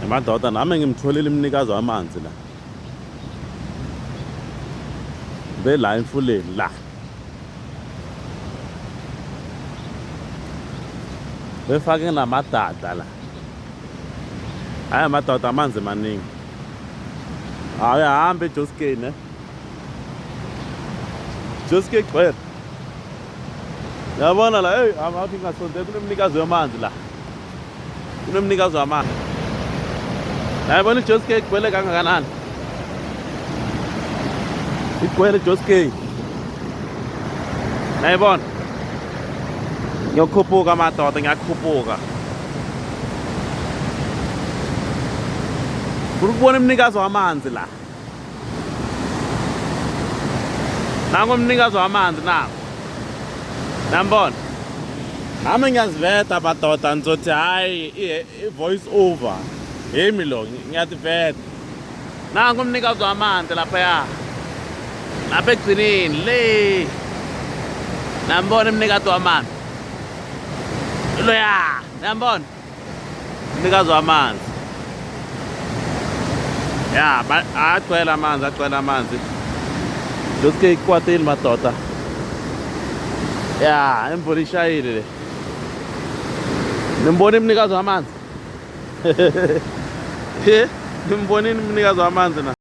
Madoda nami ngimtholile umnikazi wamanzi la. Bela emfuleni la. Befake namadada la. Hayi madoda amanzi maningi. Ayahambe Joskey ne. Joskey gcwele. Yabona la, hey, amathi ngasonde kunomnikazi wamanzi la. Kunomnikazi wamanzi. Yabona iJoskey igcwele kangakanani. Igcwele iJoskey. Nayibona. Ngiyokhuphuka madoda, ngiyakhuphuka. Ukubona umnikazi wamanzi la. Nangu umnikazi wamanzi nangu. Nambona. Nami ngiyaziveta madoda ngizothi hayi i-voice over. Yimi lo ngiyativeta. Nangu umnikazi wamanzi lapha ya. Lapha egcinini le. Nambona umnikazi wamanzi. Lo ya, nambona. Umnikazi wamanzi. Ya, agcwele amanzi. Joskey ikwatile madoda. Ya, imvula ishayile le. Nimbona umnikazi wamanzi? Nimbona umnikazi wamanzi na?